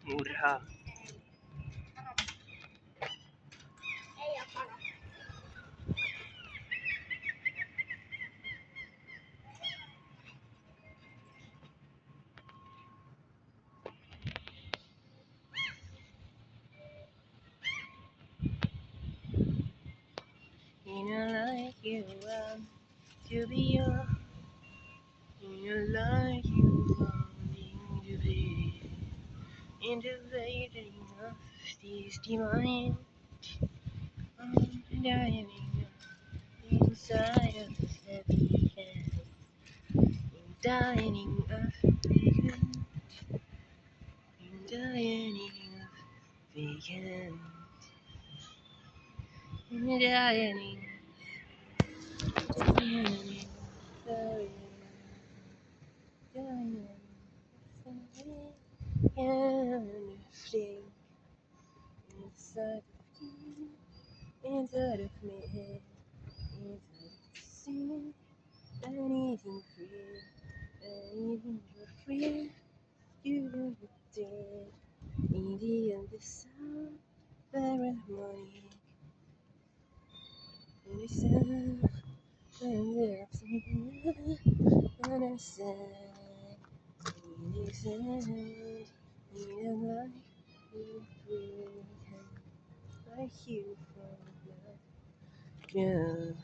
Murha. In a life you want to be young. In a life you want to be. In the fading of this divine. Dying inside of this heavy can. Dying of vacant. Dying of vacant. Dying. Dying. Dying. Dying. And flee inside of you, inside of me, inside of the sea. Anything free, anything for free. You don't dead. In the end, the sound, very money. In the sound, and there's something unanswered. In the sound, in a life, you free. Like you from love. Yeah.